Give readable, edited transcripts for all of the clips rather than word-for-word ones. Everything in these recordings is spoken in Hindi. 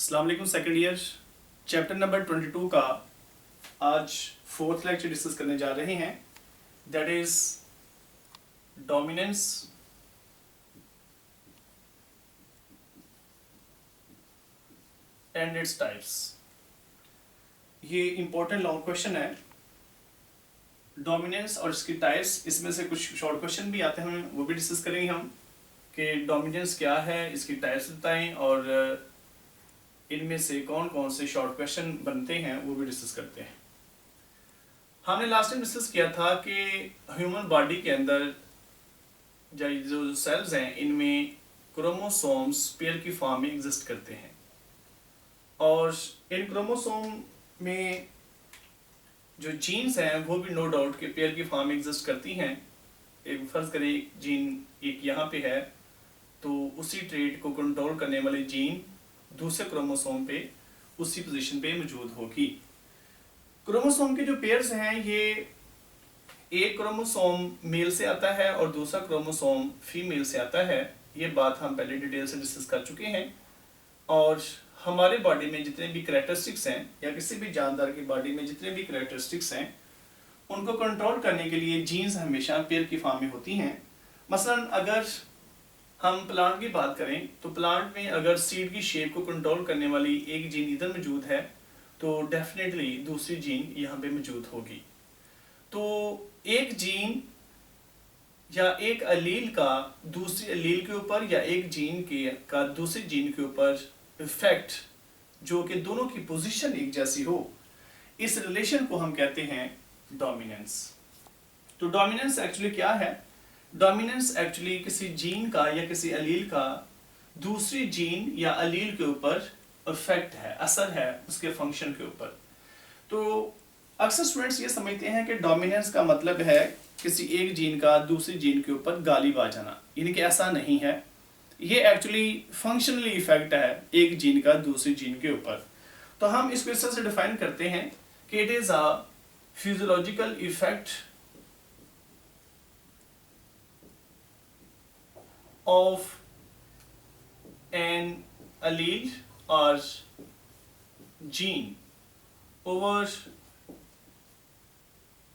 अस्सलाम वालेकुम सेकंड ईयर चैप्टर नंबर 22 का आज फोर्थ लेक्चर डिस्कस करने जा रहे हैं, that is dominance and its types. ये इंपॉर्टेंट लॉन्ग क्वेश्चन है, डोमिनेंस और इसकी टाइप्स। इसमें से कुछ शॉर्ट क्वेश्चन भी आते हैं, वो भी डिस्कस करेंगे हम कि डोमिनेंस क्या है, इसकी टाइप्स बताएं और इनमें से कौन कौन से शॉर्ट क्वेश्चन बनते हैं वो भी डिस्कस करते हैं। हमने लास्ट टाइम डिस्कस किया था कि ह्यूमन बॉडी के अंदर जो सेल्स हैं इनमें क्रोमोसोम्स पेयर की फॉर्म में एग्जिस्ट करते हैं और इन क्रोमोसोम में जो जीन्स हैं वो भी नो डाउट के पेयर की फॉर्म में एग्जिस्ट करती हैं। एक फर्ज करें जीन एक यहाँ पे है तो उसी ट्रेट को कंट्रोल करने वाली जीन दूसरे क्रोमोसोम पे उसी पोजीशन पे मौजूद होगी। क्रोमोसोम के जो पेयर्स हैं ये एक क्रोमोसोम मेल से आता है और दूसरा क्रोमोसोम फीमेल से आता है। ये बात हम पहले डिटेल से डिस्कस कर चुके हैं। और हमारे बॉडी में जितने भी करैक्टरिस्टिक्स हैं या किसी भी जानदार की बॉडी में जितने भी करैक्टरिस्टिक्स हैं उनको कंट्रोल करने के लिए जीन्स हमेशा पेयर की फॉर्म में होती हैं। मसलन अगर हम प्लांट की बात करें तो प्लांट में अगर सीड की शेप को कंट्रोल करने वाली एक जीन इधर मौजूद है तो डेफिनेटली दूसरी जीन यहाँ पे मौजूद होगी। तो एक जीन या एक अलील का दूसरी अलील के ऊपर या एक जीन का दूसरी जीन के ऊपर इफेक्ट जो कि दोनों की पोजीशन एक जैसी हो, इस रिलेशन को हम कहते हैं डोमिनेंस। तो डोमिनेंस एक्चुअली क्या है? डोमिनेंस एक्चुअली किसी जीन का या किसी अलील का दूसरी जीन या अलील के ऊपर इफेक्ट है, असर है उसके फंक्शन के ऊपर। तो अक्सर स्टूडेंट्स ये समझते हैं कि डोमिनेंस का मतलब है किसी एक जीन का दूसरी जीन के ऊपर गालिब आ जाना, यानी कि ऐसा नहीं है। ये एक्चुअली फंक्शनली इफेक्ट है एक जीन का दूसरी जीन के ऊपर। तो हम इसको इस तरह से डिफाइन करते हैं कि it is a physiological effect of an allele or gene over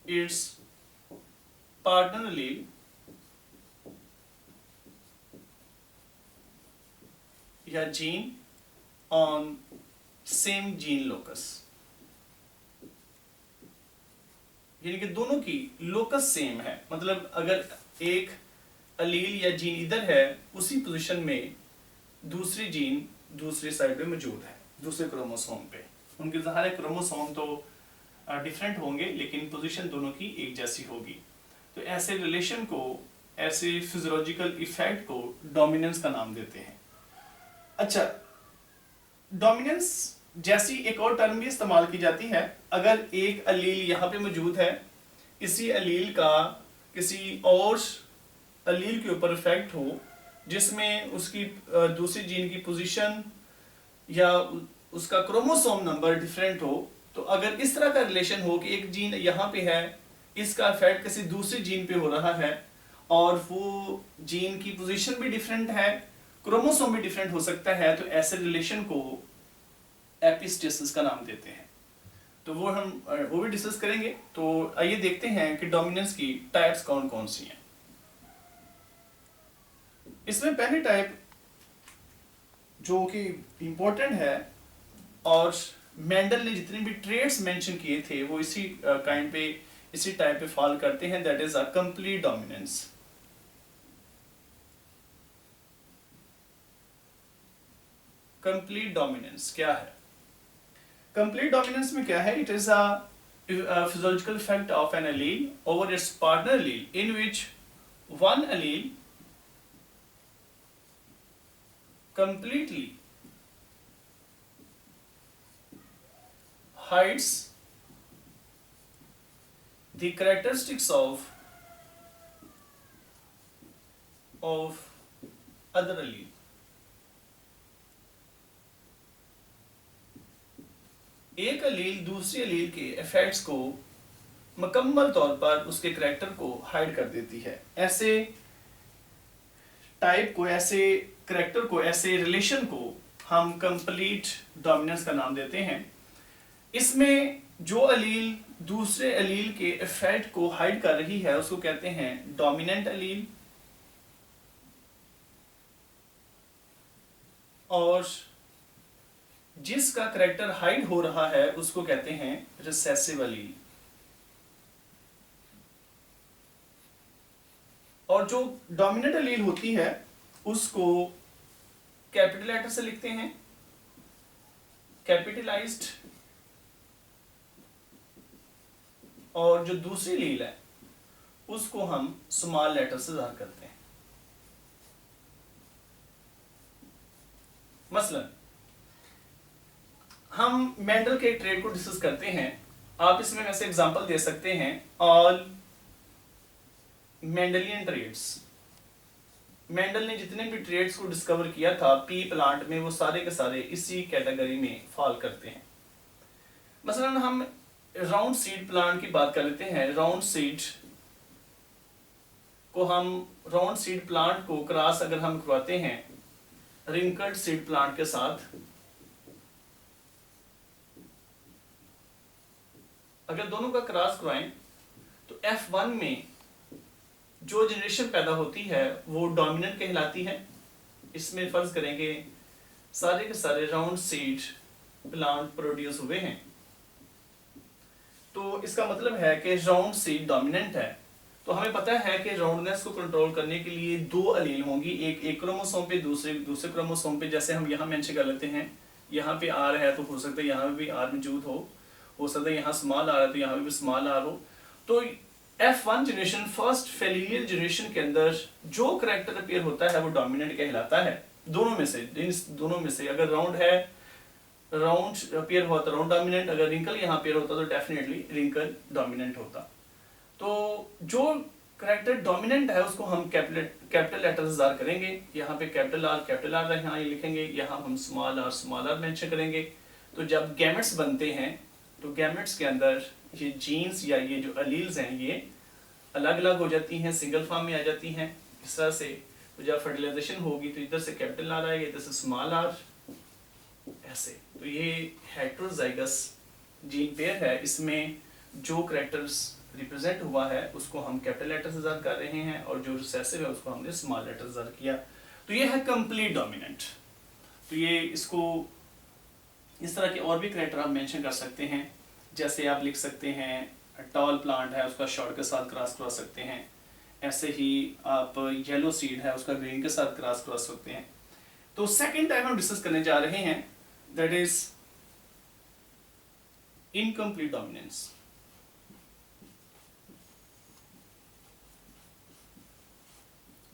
its partner allele या gene on same gene locus, यानी कि दोनों की लोकस सेम है। मतलब अगर एक अलील या जीन इधर है उसी पोजीशन में दूसरी जीन दूसरी साइड पे मौजूद है दूसरे क्रोमोसोम पे। उनके ज़ाहिर है क्रोमोसोम तो डिफरेंट होंगे लेकिन पोजीशन दोनों की एक जैसी होगी। तो ऐसे रिलेशन को, ऐसे फिजियोलॉजिकल इफेक्ट को डोमिनेंस का नाम देते हैं। अच्छा, डोमिनेंस जैसी एक और टर्म भी इस्तेमाल की जाती है। अगर एक अलील यहाँ पे मौजूद है, इसी अलील का किसी और अलील के ऊपर इफेक्ट हो जिसमें उसकी दूसरी जीन की पोजीशन या उसका क्रोमोसोम नंबर डिफरेंट हो, तो अगर इस तरह का रिलेशन हो कि एक जीन यहाँ पे है, इसका इफेक्ट किसी दूसरी जीन पे हो रहा है और वो जीन की पोजीशन भी डिफरेंट है, क्रोमोसोम भी डिफरेंट हो सकता है, तो ऐसे रिलेशन को एपिस्टेसिस का नाम देते हैं। तो वो भी डिस्कस करेंगे। तो आइए देखते हैं कि डोमिनेंस की टाइप्स कौन कौन सी हैं। इसमें पहली टाइप जो कि इंपॉर्टेंट है और मेंडल ने जितने भी ट्रेड्स मेंशन किए थे वो इसी काइंड पे, इसी टाइप पे फॉल करते हैं, that is a complete dominance. Complete dominance क्या है? कंप्लीट डोमिनेंस में क्या है? It is a physiological effect of an allele over its partner allele in which one allele completely hides the characteristics of other allele। एक अलील दूसरी अलील के इफेक्ट्स को मुकम्मल तौर पर उसके करैक्टर को हाइड कर देती है। ऐसे टाइप को, ऐसे करैक्टर को, ऐसे रिलेशन को हम कंप्लीट डोमिनेंस का नाम देते हैं। इसमें जो अलील दूसरे अलील के इफेक्ट को हाइड कर रही है उसको कहते हैं डोमिनेंट अलील, और जिसका करैक्टर हाइड हो रहा है उसको कहते हैं रिसेसिव अलील। और जो डोमिनेंट अलील होती है उसको कैपिटल लेटर से लिखते हैं, कैपिटलाइज्ड, और जो दूसरी अलील है उसको हम स्मॉल लेटर से ज़ाहिर करते हैं। मसलन हम मेंडल के ट्रेड को डिस्कस करते हैं, आप इसमें वैसे एग्जांपल दे सकते हैं ऑल मेंडलियन ट्रेड्स। मेंडल ने जितने भी ट्रेड्स को डिस्कवर किया था पी प्लांट में, वो सारे के सारे इसी कैटेगरी में फॉल करते हैं। मसलन हम राउंड सीड प्लांट की बात कर लेते हैं। राउंड सीड प्लांट को क्रॉस अगर हम करवाते हैं रिंकल्ड सीड प्लांट के साथ, अगर दोनों का क्रॉस करवाएं तो F1 में जो जनरेशन पैदा होती है वो डोमिनेंट कहलाती है। इसमें फर्ज करेंगे सारे के सारे राउंड सीड प्लांट प्रोड्यूस हुए हैं, तो इसका मतलब है कि राउंड सीड डोमिनेंट है। तो हमें पता है कि राउंडनेस को कंट्रोल करने के लिए दो अलील होंगी, एक क्रोमोसोम पे, दूसरे क्रोमोसोम पे। जैसे हम यहाँ मेंशन कर लेते हैं, यहाँ पे आर है तो हो सकता है यहाँ भी आर मौजूद हो सकता है यहाँ स्मॉल आर है तो यहाँ भी स्मॉल आर हो। तो F1 जनरेशन, फर्स्ट फेलिनियल जनरेशन के अंदर जो करैक्टर अपीयर होता है वो डोमिनेंट कहलाता है। दोनों में से अगर राउंड है, राउंड अपीयर हुआ तो राउंड डोमिनेंट, अगर रिंकल यहाँ अपीयर होता तो डेफिनेटली रिंकल डोमिनेंट होता। तो जो करैक्टर डोमिनेंट है उसको हम कैपिटल लेटर से ज़ाहिर करेंगे। यहाँ पे कैपिटल आर यहाँ ये लिखेंगे, यहाँ हम स्मॉल आर मेंशन करेंगे। तो जब गैमेट्स बनते हैं तो गैमेट्स के अंदर ये जीन्स या ये जो अलील्स हैं ये अलग अलग हो जाती हैं, सिंगल फॉर्म में आ जाती हैं इस तरह से। तो जब फर्टिलाइजेशन होगी तो इधर से कैपिटल आर आएगा, इधर से स्मॉल आर, ऐसे। तो ये हेटेरोजाइगस जीन पेयर है, इसमें जो करैक्टर्स रिप्रेजेंट हुआ है उसको हम कैपिटल लेटर से ज़ाहिर कर रहे हैं और जो रिसेसिव है उसको हमने स्मॉल लेटर से ज़ाहिर किया। तो ये है कंप्लीट डोमिनेंट। तो ये इसको इस तरह के और भी करैक्टर आप मेंशन कर सकते हैं। जैसे आप लिख सकते हैं टॉल प्लांट है उसका शॉर्ट के साथ क्रॉस करवा सकते हैं, ऐसे ही आप येलो सीड है उसका ग्रीन के साथ क्रॉस करवा सकते हैं। तो सेकंड टाइप हम डिस्कस करने जा रहे हैं, that is incomplete dominance.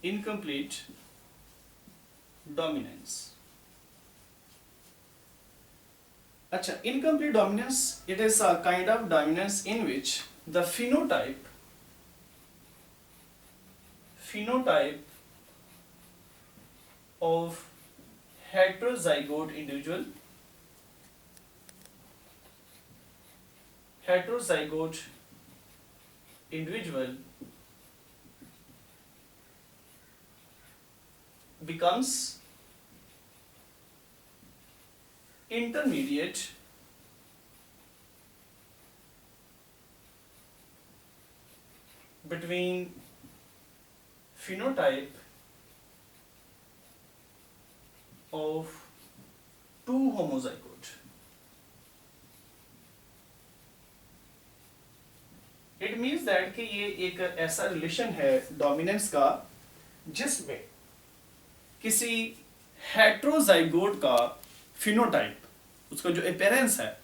Incomplete dominance. अच्छा, incomplete dominance, it is a kind of dominance in which the phenotype of heterozygote individual becomes intermediate between phenotype of two homozygote. It means that कि ये एक ऐसा रिलेशन है डोमिनेंस का जिसमें किसी हेटेरोजाइगोट का फिनोटाइप, उसका जो अपीयरेंस है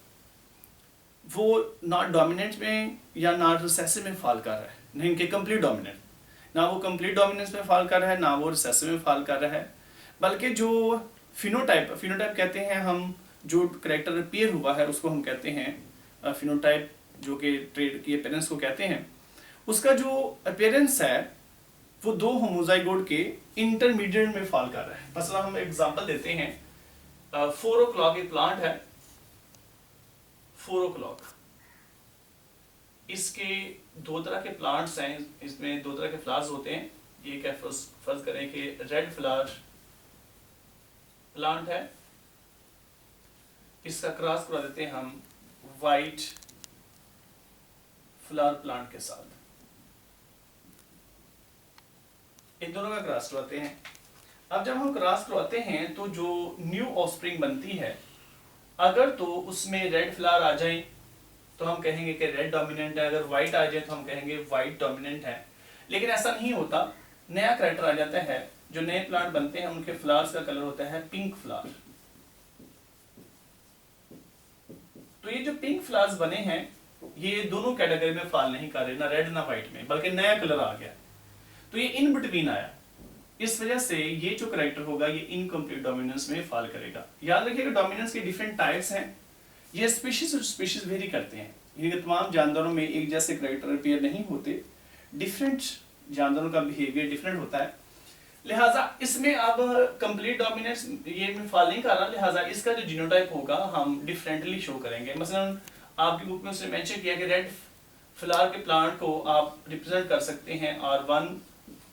वो ना डोमिनेंट में या ना रिसेसिव में फॉल कर रहा है, नहीं इनके कंप्लीट डोमिनेंट, ना वो कंप्लीट डोमिनेंस में फॉल कर रहा है ना वो रिसेसिव में फॉल कर रहा है, बल्कि जो फिनोटाइप कहते हैं हम, जो करैक्टर अपीयर हुआ है उसको हम कहते हैं फिनोटाइप, जो कि ट्रेड की अपीयरेंस को कहते हैं। उसका जो अपीयरेंस है वो दो होमोजाइगोट के इंटरमीडिएट में फॉल कर रहा है। मसला हम एग्जांपल देते हैं, 4 o'clock एक प्लांट है, 4 o'clock, इसके दो तरह के प्लांट्स हैं, इसमें दो तरह के फ्लावर्स होते हैं। एक है, फर्ज करें कि रेड फ्लावर प्लांट है इसका क्रॉस करवा देते हैं हम वाइट फ्लावर प्लांट के साथ, इन दोनों का क्रॉस करवाते हैं। अब जब हम क्रॉस करवाते हैं तो जो न्यू ऑफस्प्रिंग बनती है, अगर तो उसमें रेड फ्लावर आ जाए तो हम कहेंगे कि रेड डोमिनेंट है, अगर व्हाइट आ जाए तो हम कहेंगे व्हाइट डोमिनेंट है। लेकिन ऐसा नहीं होता, नया कैरेक्टर आ जाता है, जो नए प्लांट बनते हैं उनके फ्लावर्स का कलर होता है पिंक फ्लावर। तो ये जो पिंक फ्लावर्स बने हैं ये दोनों कैटेगरी में फॉल नहीं कर रहे, ना रेड ना व्हाइट में, बल्कि नया कलर आ गया, तो ये इन बिटवीन आया। इस वजह से ये जो कैरेक्टर होगा ये इनकम्प्लीट डोमिनेंस में फॉल करेगा। याद रखिएगा डोमिनेंस के डिफरेंट टाइप्स हैं, ये स्पीशीज और स्पीशीज वेरी करते हैं, ये तमाम जानवरों में एक जैसे कैरेक्टर अपीयर नहीं होते, डिफरेंट जानवरों का बिहेवियर डिफरेंट होता है। लिहाजा इसमें अब कंप्लीट डोमिनेंस ये में फॉल नहीं कर रहा, लिहाजा इसका जो जीनोटाइप होगा हम डिफरेंटली शो करेंगे। मसलन आपकी बुक में उसने मेंशन किया कि रेड फ्लावर के प्लांट को आप रिप्रेजेंट कर सकते हैं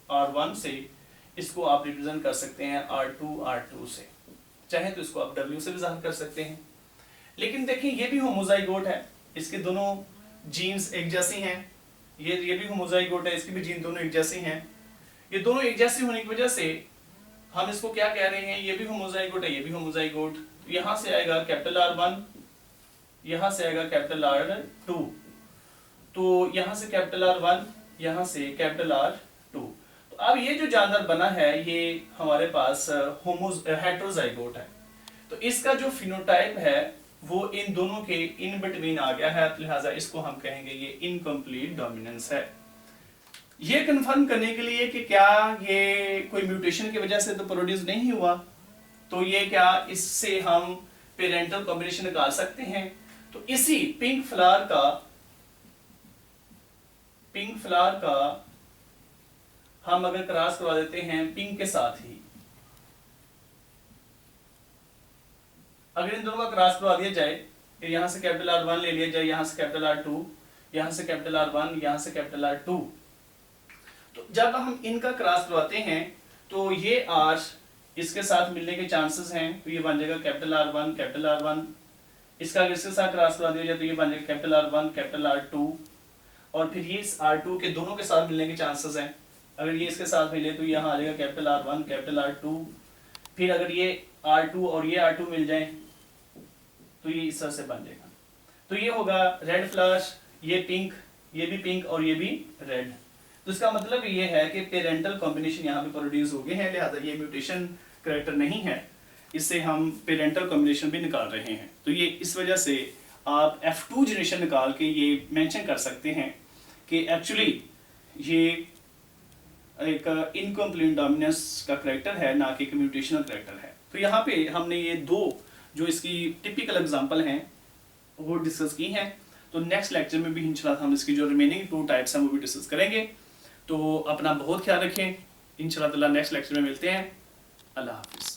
R1 से, इसको आप रिप्रेजेंट कर सकते हैं R2 से, चाहे तो इसको आप W से भी जाहिर कर सकते हैं। लेकिन देखिए ये भी होमोजाइगोट है, इसके दोनों जीन्स एक जैसी हैं, ये भी होमोजाइगोट है, इसके भी जीन दोनों एक जैसे हैं। ये दोनों एक जैसे होने की वजह से हम इसको क्या कह रहे हैं, ये भी होमोजाइगोट है, ये भी होमोजाइगोट। तो यहाँ से आएगा कैपिटल R1, यहाँ से आएगा कैपिटल R2, तो यहाँ से कैपिटल R1, यहाँ से कैपिटल R2। तो अब ये जो जानवर बना है ये हमारे पास हेटेरोजाइगोट है, तो इसका जो फिनोटाइप है वो इन दोनों के इन बिटवीन आ गया है, लिहाजा इसको हम कहेंगे ये इनकम्प्लीट डोमिनेंस है। ये कंफर्म करने के लिए कि क्या ये कोई म्यूटेशन की वजह से तो प्रोड्यूस नहीं हुआ, तो ये क्या इससे हम पेरेंटल कॉम्बिनेशन निकाल सकते हैं। तो इसी पिंक फ्लावर का हम अगर क्रॉस करवा देते हैं पिंक के साथ ही, अगर इन दोनों का क्रॉस करवा दिया जाए, यहाँ से कैपिटल R1 ले लिया जाए, यहाँ से कैपिटल R2, यहाँ से कैपिटल R1, यहाँ से कैपिटल R2, तो जब हम इनका क्रॉस करवाते हैं तो ये R इसके साथ मिलने के चांसेस हैं, तो ये बन जाएगा कैपिटल R1, इसका अगर इसके साथ क्रॉस करवा दिया जाए तो ये बन जाएगा कैपिटल R1, कैपिटल R2, और फिर ये इस R2 के दोनों के साथ मिलने के चांसेस हैं, अगर ये इसके साथ मिले तो यहाँ आ जाएगा कैपिटल R1, कैपिटल R2, फिर अगर ये R2 और ये R2 मिल जाए तो ये इस तरह से बन जाएगा। तो ये होगा रेड फ्लावर, ये पिंक, ये भी पिंक और ये भी रेड। तो इसका मतलब ये है कि पेरेंटल कॉम्बिनेशन यहाँ पे प्रोड्यूस हो गए हैं, लिहाजा ये म्यूटेशन कैरेक्टर नहीं है, इससे हम पेरेंटल कॉम्बिनेशन भी निकाल रहे हैं। तो ये इस वजह से आप F2 जनरेशन निकाल के ये मेंशन कर सकते हैं कि एक्चुअली ये एक इनकम्प्लीट डोमिनेंस का कैरेक्टर है, ना कि एक म्यूटेशनल कैरेक्टर है। तो यहाँ पे हमने ये दो जो इसकी टिपिकल एग्जांपल हैं वो डिस्कस की हैं। तो नेक्स्ट लेक्चर में भी इंशाल्लाह हम इसकी जो रिमेनिंग 2 टाइप्स हैं वो भी डिस्कस करेंगे। तो अपना बहुत ख्याल रखें, इंशाल्लाह ताला नेक्स्ट लेक्चर में मिलते हैं। अल्लाह हाफिज़।